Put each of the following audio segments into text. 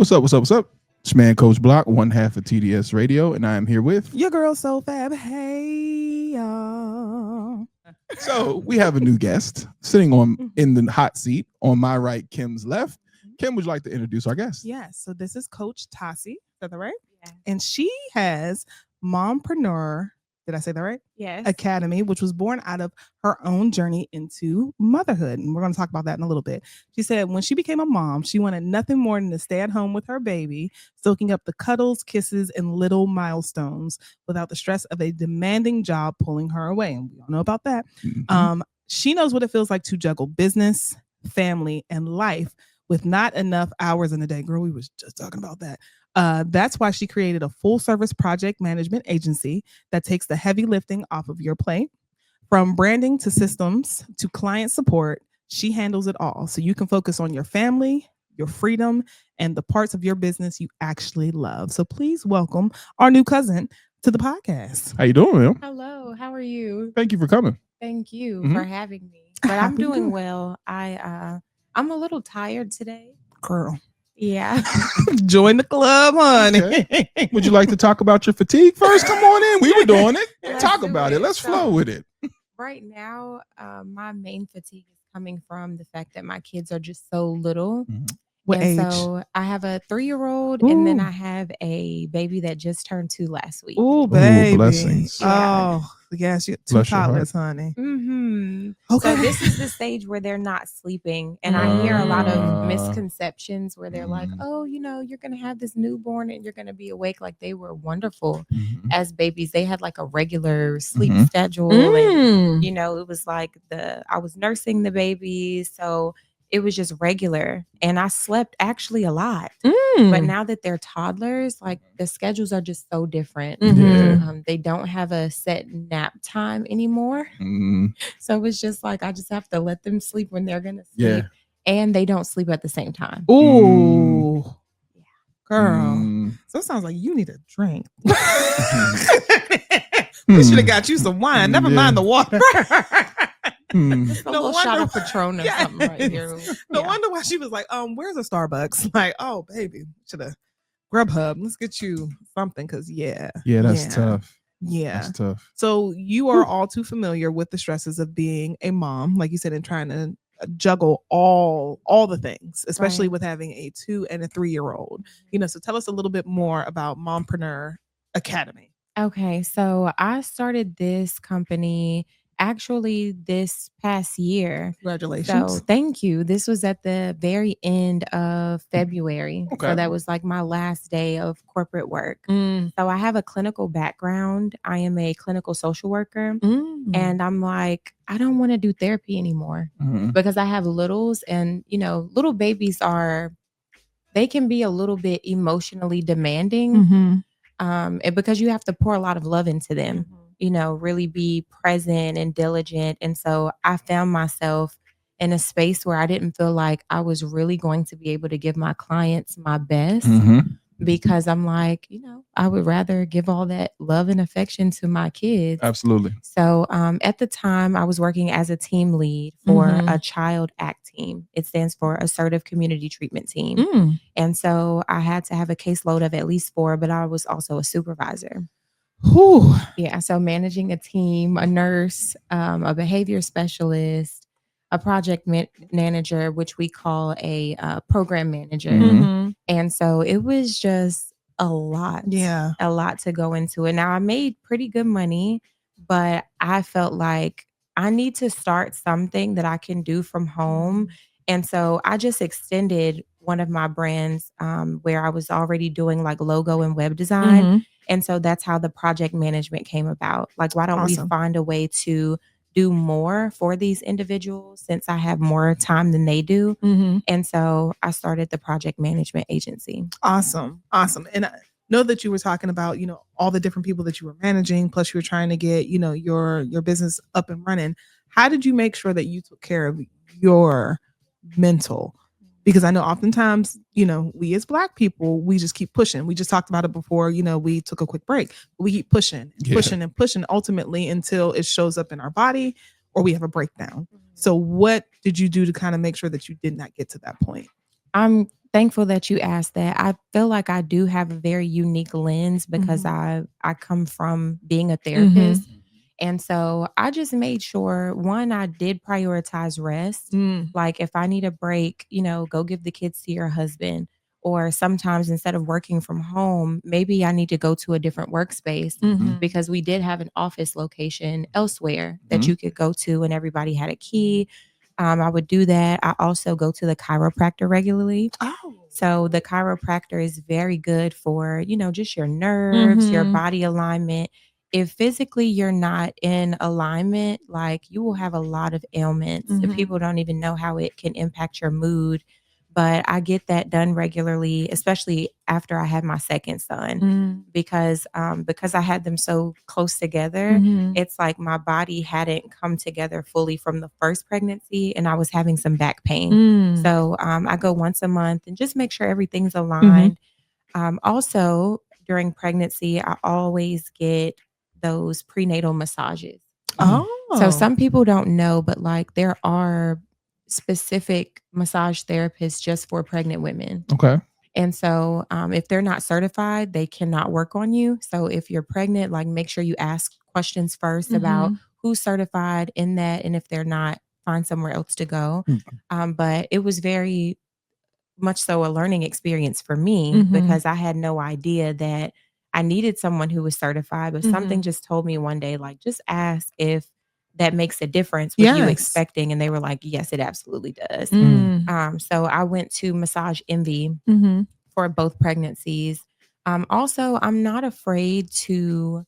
What's up? What's up? What's up? It's man Coach Block, one half of TDS Radio, and I am here with. Your girl so fab. Hey y'all. So we have a new guest sitting on in the hot seat on my right, Kim's left. Kim, would you like to introduce our guest? Yes. So this is Coach Toci. Is that right? Yeah. And she has Mompreneur. Did I say that right? Yes. Academy, which was born out of her own journey into motherhood. And we're going to talk about that in a little bit. She said when she became a mom, she wanted nothing more than to stay at home with her baby, soaking up the cuddles, kisses, and little milestones without the stress of a demanding job pulling her away. And we all know about that. Mhm. She knows what it feels like to juggle business, family, and life with not enough hours in a day. Girl, we was just talking about that. That's why she created a full service project management agency that takes the heavy lifting off of your plate. From branding to systems to client support, she handles it all. So you can focus on your family, your freedom, and the parts of your business you actually love. So please welcome our new cousin to the podcast. How you doing, man? Hello. How are you? Thank you for coming. Thank you Mhm. for having me. But I'm Happy doing to. well. I'm a little tired today. Girl, Yeah. join the club, honey. Okay. Would you like to talk about your fatigue first? Come on in. We were doing it. Let's Talk do about it. it. Let's So- flow with it. Right now, my main fatigue is coming from the fact that my kids are just so little. What and age? so I have a 3-year-old and then Ooh. I have a baby that just turned 2 last week. Oh, baby. blessings. Oh, yes, you two Bless your heart. toddlers, honey. Mm-hmm. Okay. So this is the stage where they're not sleeping. And I hear a lot of Ah. misconceptions where they're like, Mm. oh, you're going to have this newborn and you're going to be awake. Like they were wonderful Mhm. as babies. They had like a regular sleep Mhm. schedule. And, Mm. it was like I was nursing the baby. So it was just regular. And I slept actually a lot. But now that they're toddlers, like the schedules are just so different. Mhm. They don't have a set nap time anymore. Mhm. So it's just like I just have to let them sleep when they're gonna Yeah. sleep, and they don't sleep at the same time. Ooh. Girl. Mm. So it sounds like you need a drink. Hmm. We should have got you some wine. Never Yeah. mind the water. Hmm. Just a No little shot wonder of Patron or Yes. something right here. No Yeah. wonder why she was like, where's a Starbucks? Like, oh, baby, should have Grubhub. Let's get you something because, Yeah, that's tough. Yeah. That's tough. So you are all too familiar with the stresses of being a mom, like you said, and trying to juggle all the things, especially Right. with having a 2 and a 3-year-old. So tell us a little bit more about Mompreneur Academy. Okay, so I started this company actually this past year. Congratulations. So thank you. This was at the very end of February. Okay. So that was like my last day of corporate work. Mm. So I have a clinical background. I am a clinical social worker. Mm. And I'm like, I don't want to do therapy anymore Mhm. because I have littles and, little babies they can be a little bit emotionally demanding. Mhm. And because you have to pour a lot of love into them, Mhm. really be present and diligent. And so I found myself in a space where I didn't feel like I was really going to be able to give my clients my best Mhm. because I'm like, I would rather give all that love and affection to my kids. Absolutely. So at the time, I was working as a team lead for Mhm. a child ACT team. It stands for Assertive Community Treatment Team. Mm. And so I had to have a caseload of at least 4, but I was also a supervisor. Whew. Yeah. So managing a team, a nurse, a behavior specialist, a project manager, which we call a program manager. Mhm. Mhm. And so it was just a lot to go into it. Now I made pretty good money, but I felt like I need to start something that I can do from home. And so I just extended one of my brands where I was already doing like logo and web design. Mhm. And so that's how the project management came about. Like, why don't Awesome. we find a way to do more for these individuals since I have more time than they do? Mhm. And so I started the project management agency. Awesome. And I know that you were talking about, all the different people that you were managing, plus you were trying to get, your business up and running. How did you make sure that you took care of your mental? Because I know oftentimes, we as Black people, we just keep pushing. We just talked about it before, we took a quick break. We keep pushing, Yeah. pushing and pushing ultimately until it shows up in our body or we have a breakdown. So what did you do to kind of make sure that you did not get to that point? I'm thankful that you asked that. I feel like I do have a very unique lens because I come from being a therapist. And so I just made sure, one, I did prioritize rest. Like if I need a break, go give the kids to your husband. Or sometimes instead of working from home, maybe I need to go to a different workspace because we did have an office location elsewhere that you could go to and everybody had a key. I would do that. I also go to the chiropractor regularly. Oh. So the chiropractor is very good for, just your nerves, your body alignment. If physically you're not in alignment, like you will have a lot of ailments. If people don't even know how it can impact your mood. But I get that done regularly, especially after I had my second son, because I had them so close together. It's like my body hadn't come together fully from the first pregnancy, and I was having some back pain. So I go once a month and just make sure everything's aligned. Also, during pregnancy, I always get those prenatal massages. So some people don't know, but like there are specific massage therapists just for pregnant women. Okay. And so if they're not certified, they cannot work on you. So if you're pregnant, like make sure you ask questions first about who's certified in that. And if they're not, find somewhere else to go. But it was very much so a learning experience for me because I had no idea that I needed someone who was certified, but something just told me one day, like, just ask if that makes a difference with you expecting. And they were like, yes, it absolutely does. So I went to Massage Envy for both pregnancies. Also, I'm not afraid to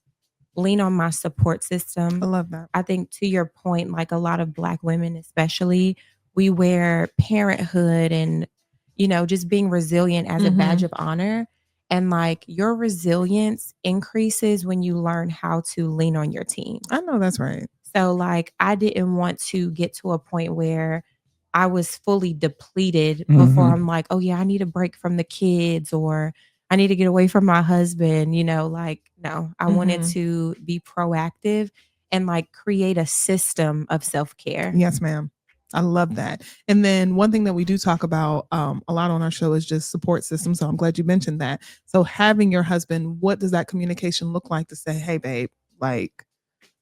lean on my support system. I love that. I think to your point, like a lot of Black women, especially, we wear parenthood and, just being resilient as a badge of honor. And like your resilience increases when you learn how to lean on your team. I know that's right. So like I didn't want to get to a point where I was fully depleted before I'm like, oh yeah, I need a break from the kids or I need to get away from my husband, like, no, I wanted to be proactive and like create a system of self-care. Yes, ma'am. I love that. And then one thing that we do talk about a lot on our show is just support system. So I'm glad you mentioned that. So having your husband, what does that communication look like to say, hey, babe, like,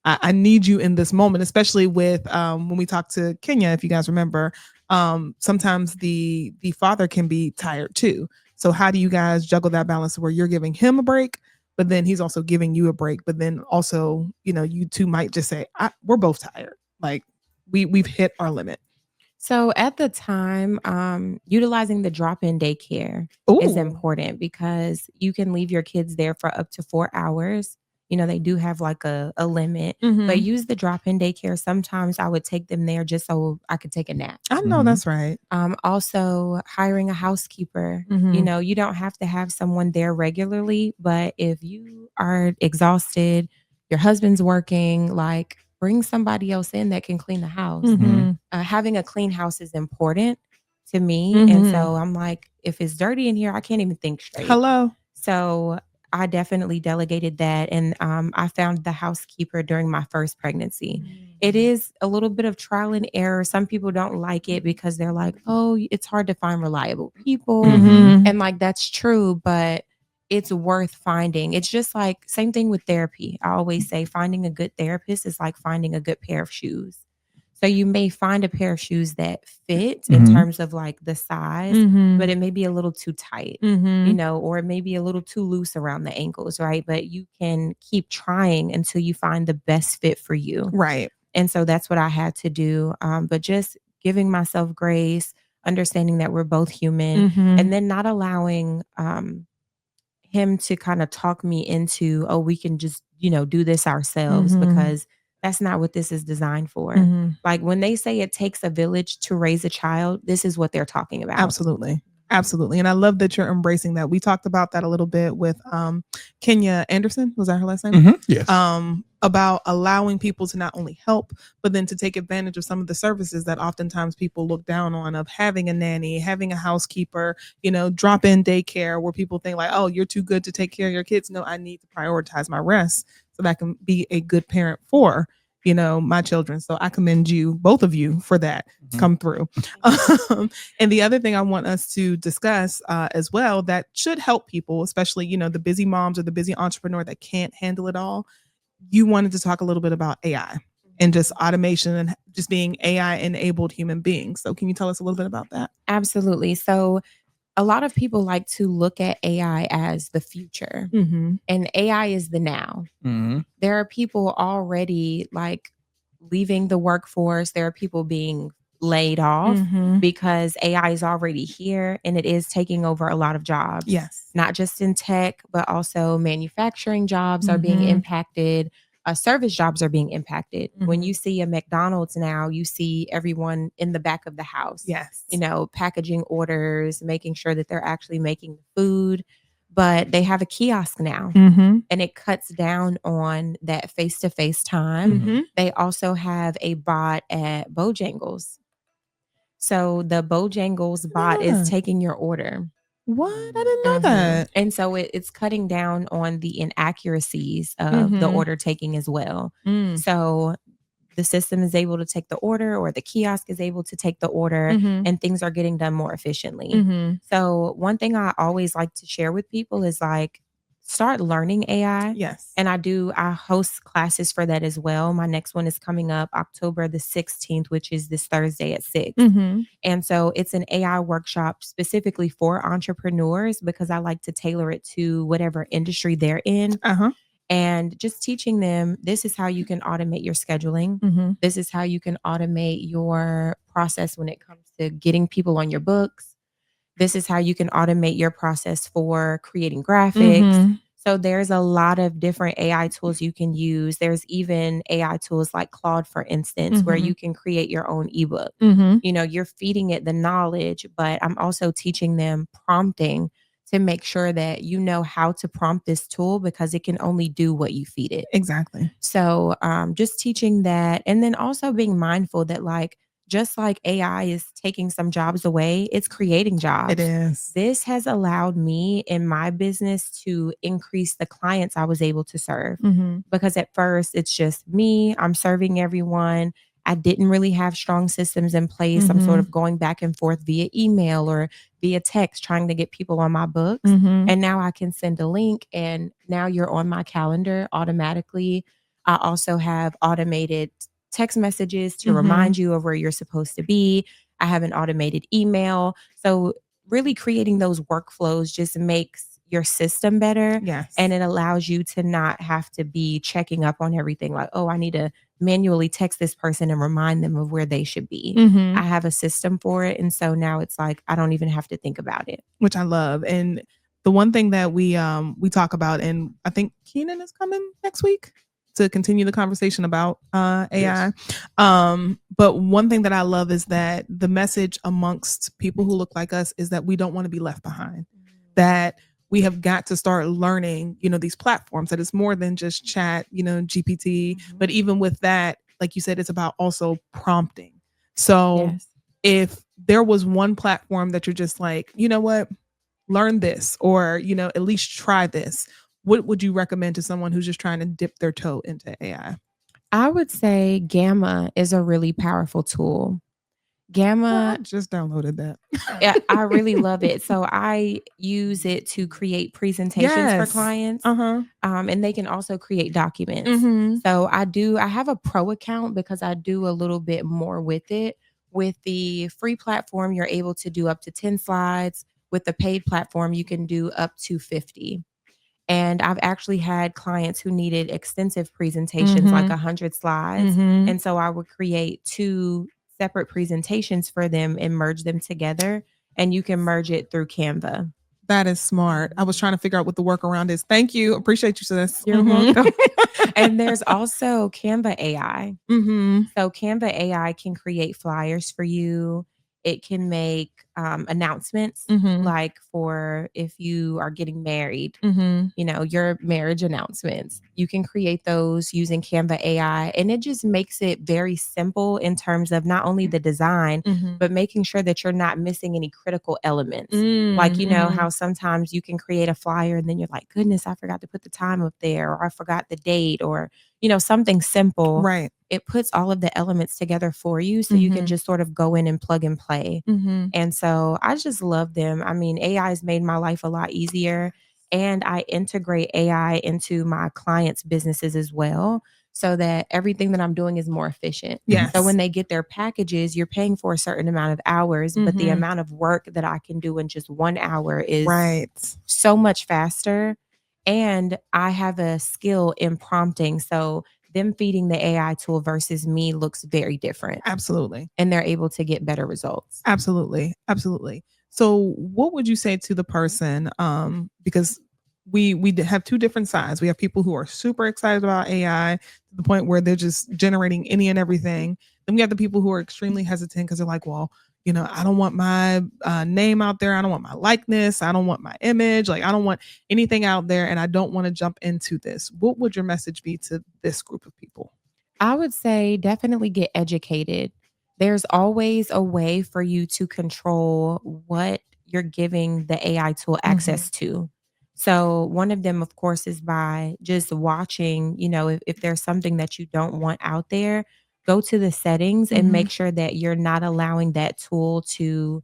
I need you in this moment, especially with when we talk to Kenya, if you guys remember, sometimes the father can be tired too. So how do you guys juggle that balance where you're giving him a break, but then he's also giving you a break, but then also, you two might just say, we're both tired. Like we've hit our limit. So at the time, utilizing the drop-in daycare is important because you can leave your kids there for up to 4 hours. They do have like a limit, but use the drop-in daycare. Sometimes I would take them there just so I could take a nap. I know that's right. Also hiring a housekeeper. You don't have to have someone there regularly, but if you are exhausted, your husband's working, like bring somebody else in that can clean the house. Having a clean house is important to me. And so I'm like, if it's dirty in here, I can't even think straight. Hello. So I definitely delegated that. And I found the housekeeper during my first pregnancy. It is a little bit of trial and error. Some people don't like it because they're like, oh, it's hard to find reliable people. And like, that's true, but it's worth finding. It's just like same thing with therapy. I always say finding a good therapist is like finding a good pair of shoes. So you may find a pair of shoes that fit in terms of like the size, but it may be a little too tight, or it may be a little too loose around the ankles, right? But you can keep trying until you find the best fit for you. Right. And so that's what I had to do. But just giving myself grace, understanding that we're both human, and then not allowing him to kind of talk me into, oh, we can just, do this ourselves because that's not what this is designed for. Like when they say it takes a village to raise a child, this is what they're talking about. Absolutely. Absolutely. And I love that you're embracing that. We talked about that a little bit with Kenya Anderson. Was that her last name? Yes. About allowing people to not only help, but then to take advantage of some of the services that oftentimes people look down on, of having a nanny, having a housekeeper, drop-in daycare, where people think like, oh, you're too good to take care of your kids. No, I need to prioritize my rest so that I can be a good parent for my children. So I commend you, both of you, for that. Come through. And the other thing I want us to discuss as well that should help people, especially, the busy moms or the busy entrepreneur that can't handle it all. You wanted to talk a little bit about AI and just automation and just being AI enabled human beings. So can you tell us a little bit about that? Absolutely. So a lot of people like to look at AI as the future, and AI is the now. There are people already like leaving the workforce. There are people being laid off because AI is already here and it is taking over a lot of jobs. Yes. Not just in tech, but also manufacturing jobs are being impacted. Service jobs are being impacted. When you see a McDonald's now, you see everyone in the back of the house. Yes. Packaging orders, making sure that they're actually making food. But they have a kiosk now, and it cuts down on that face-to-face time. They also have a bot at Bojangles. So the Bojangles bot is taking your order. What? I didn't know that. And so it's cutting down on the inaccuracies of the order taking as well. So the system is able to take the order, or the kiosk is able to take the order, and things are getting done more efficiently. So one thing I always like to share with people is like, start learning AI. Yes. And I host classes for that as well. My next one is coming up October the 16th, which is this Thursday at 6. And so it's an AI workshop specifically for entrepreneurs because I like to tailor it to whatever industry they're in. And just teaching them, this is how you can automate your scheduling. This is how you can automate your process when it comes to getting people on your books. This is how you can automate your process for creating graphics. So there's a lot of different AI tools you can use. There's even AI tools like Claude, for instance, where you can create your own ebook. You're feeding it the knowledge, but I'm also teaching them prompting to make sure that you know how to prompt this tool because it can only do what you feed it. Exactly. So just teaching that, and then also being mindful that just like AI is taking some jobs away, it's creating jobs. It is. This has allowed me in my business to increase the clients I was able to serve. Because at first it's just me, I'm serving everyone. I didn't really have strong systems in place. I'm sort of going back and forth via email or via text trying to get people on my books. And now I can send a link and now you're on my calendar automatically. I also have automated text messages to remind you of where you're supposed to be. I have an automated email. So really creating those workflows just makes your system better. Yes. And it allows you to not have to be checking up on everything like, oh, I need to manually text this person and remind them of where they should be. I have a system for it. And so now it's like, I don't even have to think about it. Which I love. And the one thing that we talk about, and I think Keenan is coming next week to continue the conversation about AI. Yes. But one thing that I love is that the message amongst people who look like us is that we don't want to be left behind. That we have got to start learning, these platforms, that it's more than just chat, GPT, but even with that, like you said, it's about also prompting. So if there was one platform that you're just like, you know what, learn this, or, at least try this, what would you recommend to someone who's just trying to dip their toe into AI? I would say Gamma is a really powerful tool. Gamma. I just downloaded that. Yeah, I really love it. So I use it to create presentations for clients. And they can also create documents. So I have a pro account because I do a little bit more with it. With the free platform, you're able to do up to 10 slides. With the paid platform, you can do up to 50. And I've actually had clients who needed extensive presentations, like 100 slides. And so I would create 2 separate presentations for them and merge them together. And you can merge it through Canva. That is smart. I was trying to figure out what the workaround is. Thank you. Appreciate you, sis. You're welcome. And there's also Canva AI. So Canva AI can create flyers for you. It can make announcements, like for if you are getting married, your marriage announcements. You can create those using Canva AI, and it just makes it very simple in terms of not only the design, but making sure that you're not missing any critical elements. Like, how sometimes you can create a flyer and then you're like, goodness, I forgot to put the time up there, or I forgot the date, or, something simple. Right. It puts all of the elements together for you so you can just sort of go in and plug and play. And so I just love them. I mean, AI has made my life a lot easier, and I integrate AI into my clients' businesses as well, so that everything that I'm doing is more efficient. Yes. So when they get their packages, you're paying for a certain amount of hours, but the amount of work that I can do in just 1 hour is so much faster. And I have a skill in prompting. So them feeding the AI tool versus me looks very different. Absolutely. And they're able to get better results. Absolutely. Absolutely. So what would you say to the person? Because we have two different sides. We have people who are super excited about AI to the point where they're just generating any and everything. Then we have the people who are extremely hesitant because they're like, well, I don't want my name out there. I don't want my likeness. I don't want my image. Like, I don't want anything out there, and I don't want to jump into this. What would your message be to this group of people? I would say definitely get educated. There's always a way for you to control what you're giving the AI tool access to. So one of them, of course, is by just watching, if there's something that you don't want out there, go to the settings and make sure that you're not allowing that tool to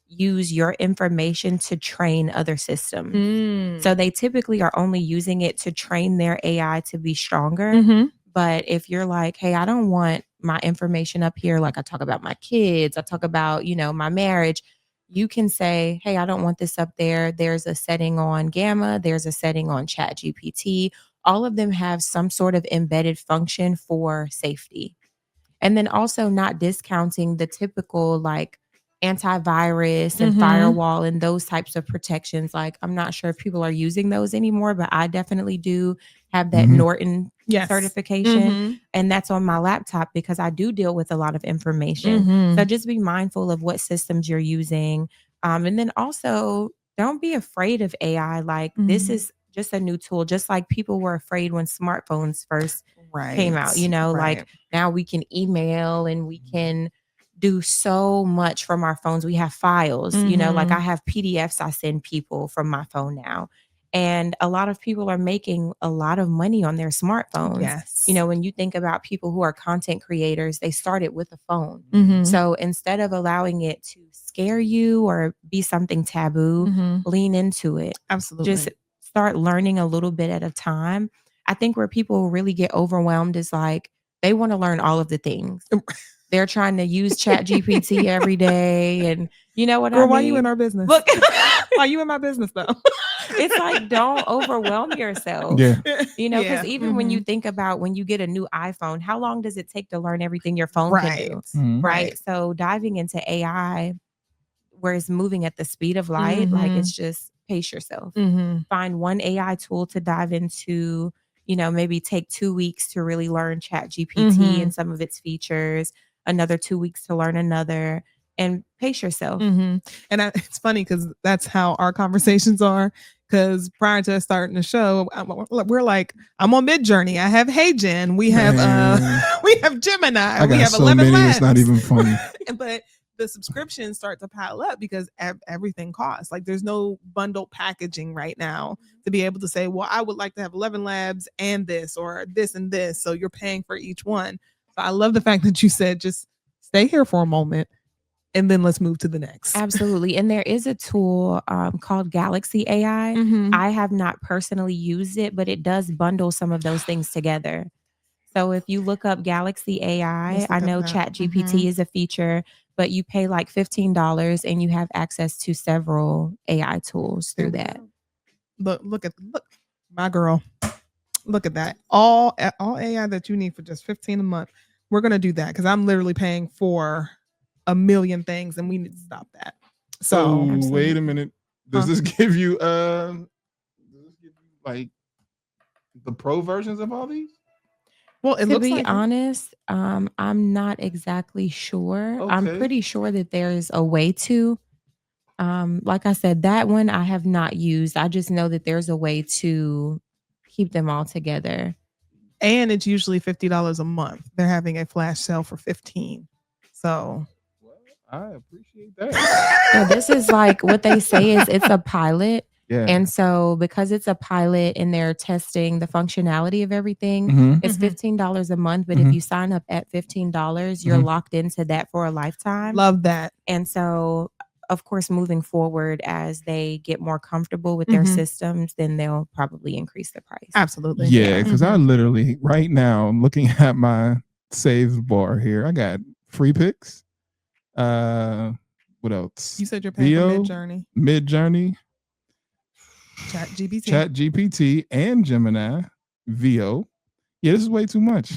use your information to train other systems. So they typically are only using it to train their AI to be stronger. But if you're like, hey, I don't want my information up here, like I talk about my kids, I talk about, my marriage, you can say, hey, I don't want this up there. There's a setting on Gamma, there's a setting on ChatGPT. All of them have some sort of embedded function for safety. And then also not discounting the typical like antivirus and firewall and those types of protections. Like, I'm not sure if people are using those anymore, but I definitely do have that Norton certification. And that's on my laptop because I do deal with a lot of information. So just be mindful of what systems you're using. And then also don't be afraid of AI. Like this is just a new tool, just like people were afraid when smartphones first came out, like now we can email and we can do so much from our phones. We have files, like I have PDFs I send people from my phone now. And a lot of people are making a lot of money on their smartphones. Yes. When you think about people who are content creators, they started with a phone. So instead of allowing it to scare you or be something taboo, lean into it. Absolutely. Just start learning a little bit at a time. I think where people really get overwhelmed is like, they want to learn all of the things. They're trying to use ChatGPT every day. And you know what Girl, I mean? Why you in our business? Look, why you in my business though? It's like, don't overwhelm yourself. Yeah. Because even when you think about when you get a new iPhone, how long does it take to learn everything your phone can do? Right. So diving into AI, where it's moving at the speed of light, like it's just pace yourself. Find one AI tool to dive into, maybe take 2 weeks to really learn ChatGPT and some of its features, another 2 weeks to learn another, and pace yourself. And it's funny because that's how our conversations are. Because prior to us starting the show, we're like, I'm on Midjourney. I have HeyGen. We have we have Gemini. We have so 11 many. labs. It's not even funny. But the subscriptions start to pile up because everything costs. Like there's no bundled packaging right now to be able to say, well, I would like to have 11 labs and this or this and this. So you're paying for each one. So I love the fact that you said just stay here for a moment and then let's move to the next. Absolutely. And there is a tool called Galaxy AI. I have not personally used it, but it does bundle some of those things together. So if you look up Galaxy AI, I know ChatGPT is a feature, but you pay like $15 and you have access to several AI tools through that. Look, my girl. Look at that. All AI that you need for just $15 a month. We're going to do that because I'm literally paying for a million things and we need to stop that. So wait a minute. Does this give you like the pro versions of all these? Well, to be honest, I'm not exactly sure. Okay. I'm pretty sure that there's a way to, Like I said, that one I have not used. I just know that there's a way to keep them all together. And it's usually $50 a month. They're having a flash sale for $15. So I appreciate that. Yeah, this is like what they say is it's a pilot. Yeah. And so because it's a pilot and they're testing the functionality of everything, it's $15 a month. But if you sign up at $15, you're locked into that for a lifetime. Love that. And so, of course, moving forward, as they get more comfortable with their systems, then they'll probably increase the price. Absolutely. Yeah, because I literally, right now, I'm looking at my saves bar here. I got free picks. What else? You said you're paying for Midjourney, Chat GPT, and Gemini, VO. Yeah, this is way too much.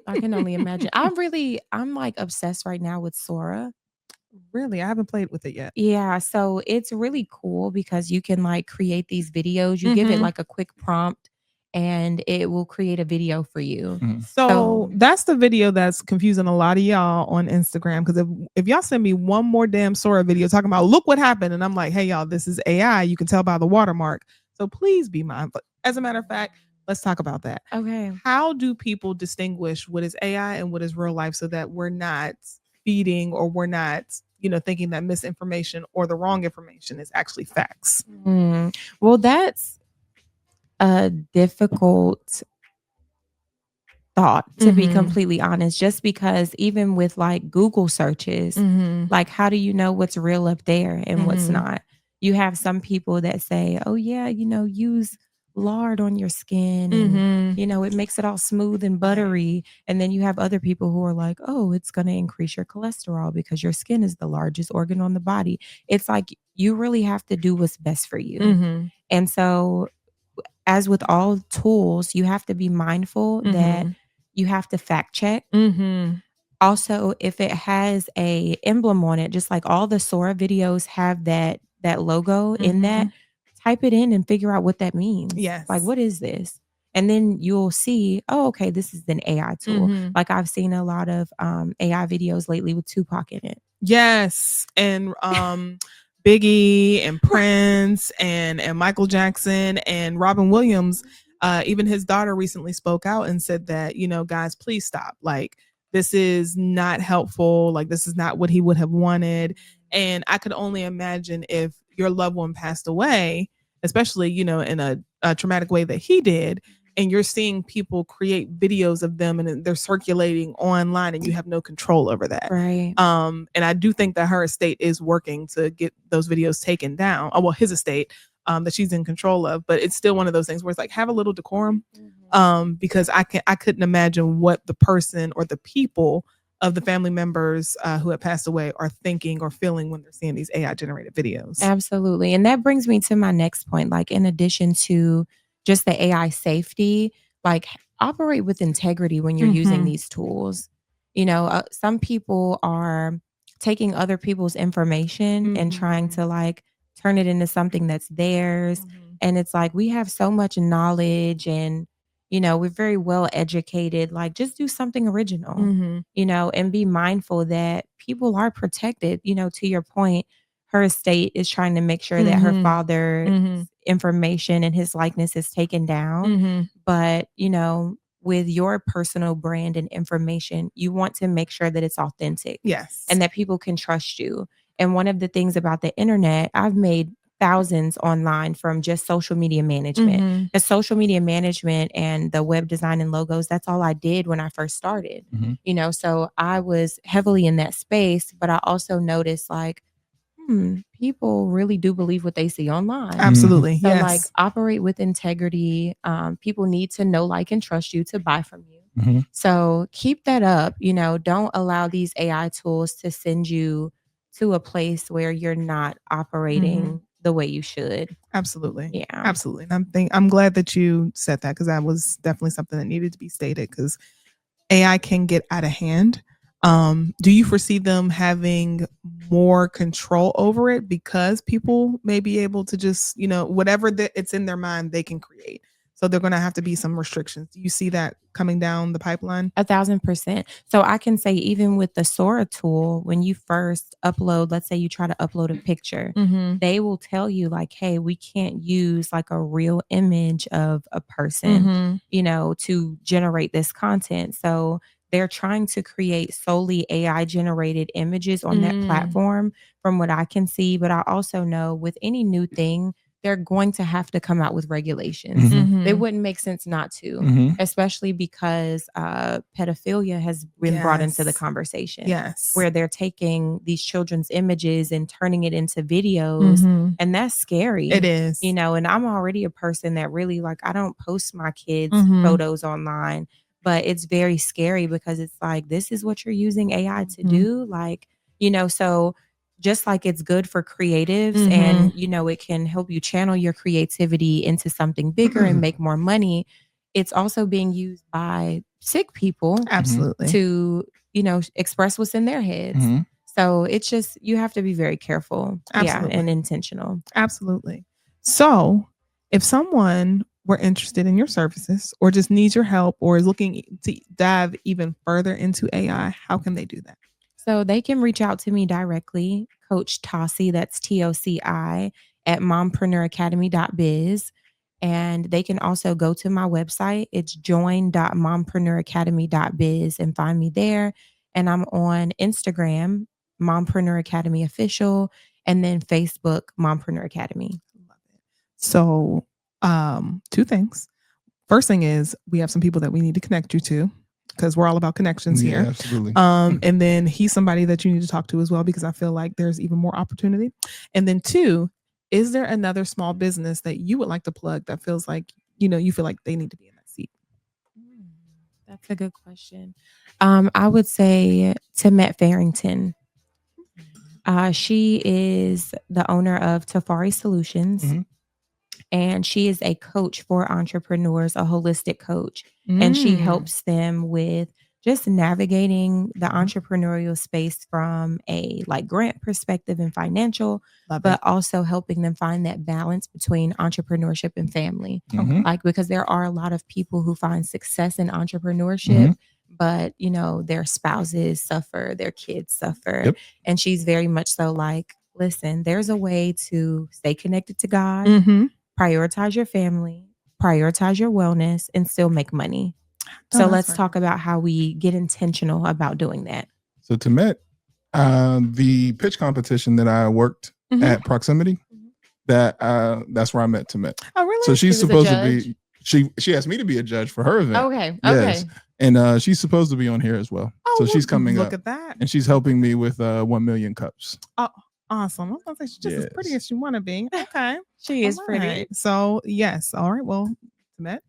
I can only imagine. I'm like obsessed right now with Sora. Really? I haven't played with it yet. Yeah, so it's really cool because you can like create these videos. You give it like a quick prompt and it will create a video for you. So that's the video that's confusing a lot of y'all on Instagram. Because if y'all send me one more damn Sora video talking about look what happened, and I'm like, hey y'all, this is AI. You can tell by the watermark. So please be mindful. As a matter of fact, let's talk about that. Okay. How do people distinguish what is AI and what is real life so that we're not feeding or we're not, thinking that misinformation or the wrong information is actually facts? Well, that's a difficult thought, to be completely honest, just because even with like Google searches, like how do you know what's real up there and what's not? You have some people that say, oh yeah, use lard on your skin and it makes it all smooth and buttery. And then you have other people who are like, oh, it's going to increase your cholesterol because your skin is the largest organ on the body. It's like you really have to do what's best for you. And so as with all tools, you have to be mindful that you have to fact check. Also, if it has a emblem on it, just like all the Sora videos have that logo in that, type it in and figure out what that means. Yes. Like, what is this? And then you'll see, oh, okay, this is an AI tool. Like I've seen a lot of AI videos lately with Tupac in it. Yes. And Biggie and Prince and Michael Jackson and Robin Williams. Even his daughter recently spoke out and said that, guys, please stop. Like, this is not helpful. Like, this is not what he would have wanted. And I could only imagine if your loved one passed away, especially, in a traumatic way that he did, and you're seeing people create videos of them and they're circulating online and you have no control over that. Right. And I do think that her estate is working to get those videos taken down. Oh, well, his estate that she's in control of, but it's still one of those things where it's like, have a little decorum. Because I couldn't imagine what the person or the people of the family members who have passed away are thinking or feeling when they're seeing these AI generated videos. Absolutely. And that brings me to my next point. Like, in addition to just the AI safety, like operate with integrity when you're using these tools. Some people are taking other people's information and trying to like turn it into something that's theirs. And it's like, we have so much knowledge and, we're very well educated. Like, just do something original, and be mindful that people are protected. To your point, her estate is trying to make sure that her father's information and his likeness is taken down. But, with your personal brand and information, you want to make sure that it's authentic. Yes. And that people can trust you. And one of the things about the internet, I've made thousands online from just social media management. The social media management and the web design and logos, that's all I did when I first started. So I was heavily in that space, but I also noticed like, people really do believe what they see online. Absolutely. So yes. like operate with integrity. People need to know, like, and trust you to buy from you. So keep that up. Don't allow these AI tools to send you to a place where you're not operating the way you should. Absolutely. Yeah. Absolutely. And I'm glad that you said that, because that was definitely something that needed to be stated, because AI can get out of hand. Do you foresee them having more control over it because people may be able to just, whatever it's in their mind, they can create? So they're going to have to be some restrictions. Do you see that coming down the pipeline? 1,000%. So I can say even with the Sora tool, when you first upload, let's say you try to upload a picture, they will tell you like, hey, we can't use like a real image of a person, you know, to generate this content. So they're trying to create solely AI generated images on that platform from what I can see. But I also know with any new thing, they're going to have to come out with regulations. It wouldn't make sense not to, especially because pedophilia has been brought into the conversation. Where they're taking these children's images and turning it into videos. And that's scary. It is. You know, and I'm already a person that really like, I don't post my kids' photos online. But it's very scary because it's like, this is what you're using AI to do. Like, you know, so just like it's good for creatives and, you know, it can help you channel your creativity into something bigger and make more money. It's also being used by sick people. Absolutely. To, you know, express what's in their heads. So it's just, you have to be very careful. Absolutely. And intentional. Absolutely. So if someone were interested in your services or just needs your help or is looking to dive even further into AI, how can they do that? So they can reach out to me directly, Coach Toci, that's TOCI, at mompreneur.academy.biz. And they can also go to my website. It's join.mompreneur.academy.biz and find me there. And I'm on Instagram, Mompreneur Academy Official, and then Facebook, Mompreneur Academy. Love it. So 2 things. First thing is we have some people that we need to connect you to because we're all about connections here. Absolutely. And then he's somebody that you need to talk to as well because I feel like there's even more opportunity. And then 2, is there another small business that you would like to plug that feels like, you know, you feel like they need to be in that seat? That's a good question. I would say Temet Farrington. She is the owner of Tafari Solutions. And she is a coach for entrepreneurs, a holistic coach. And she helps them with just navigating the entrepreneurial space from a like grant perspective and financial, but also helping them find that balance between entrepreneurship and family. Like, because there are a lot of people who find success in entrepreneurship, but you know, their spouses suffer, their kids suffer. And she's very much so like, listen, there's a way to stay connected to God, prioritize your family, prioritize your wellness, and still make money. So let's talk about how we get intentional about doing that. So Temet, the pitch competition that I worked at Proximity, that's where I met Temet. Oh, really? So she's supposed to be, she asked me to be a judge for her event. Okay. Yes. And she's supposed to be on here as well. Oh, so she's coming look up. at that. And she's helping me with 1 million cups. Oh, awesome. I was gonna say she's just as pretty as you want to be. Okay. She is pretty. So yes. All right. Well, Temet,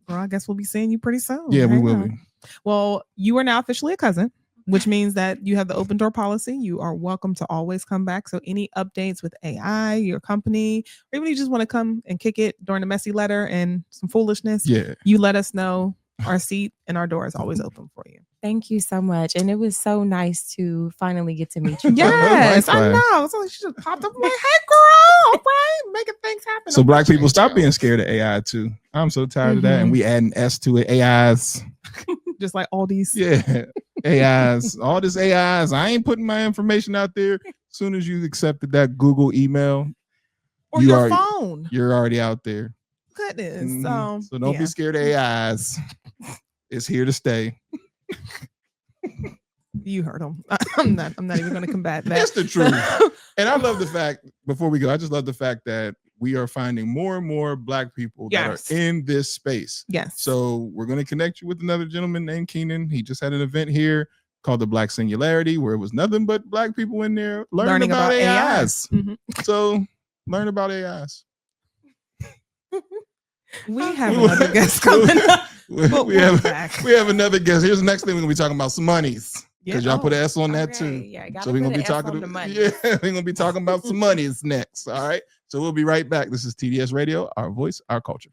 well, I guess we'll be seeing you pretty soon. Yeah, we will be. Well, you are now officially a cousin, which means that you have the open door policy. You are welcome to always come back. So any updates with AI, your company, or even you just want to come and kick it during the messy letter and some foolishness, you let us know. Our seat and our door is always open for you. Thank you so much. And it was so nice to finally get to meet you. Yes, I know. So she just popped up like, hey girl, right? Making things happen. So Black people, stop being scared of AI too. I'm so tired of that. And we add an S to it. AIs. Just like all these. Yeah. AIs. All this AIs. I ain't putting my information out there. As soon as you accepted that Google email. Or your phone. You're already out there. Goodness. So don't be scared of AIs. It's here to stay. You heard him. I'm not even going to combat that. That's the truth. And I love the fact, before we go, I just love the fact that we are finding more and more Black people that are in this space. Yes. So we're going to connect you with another gentleman named Keenan. He just had an event here called the Black Singularity, where it was nothing but Black people in there learning about AIs. So learn about AIs. We have another guest coming up. We have another guest. Here's the next thing we're gonna be talking about: some monies. Because y'all put an S on that too. Yeah, so we're gonna be talking we're gonna be talking about some monies next. All right. So we'll be right back. This is TDS Radio, our voice, our culture.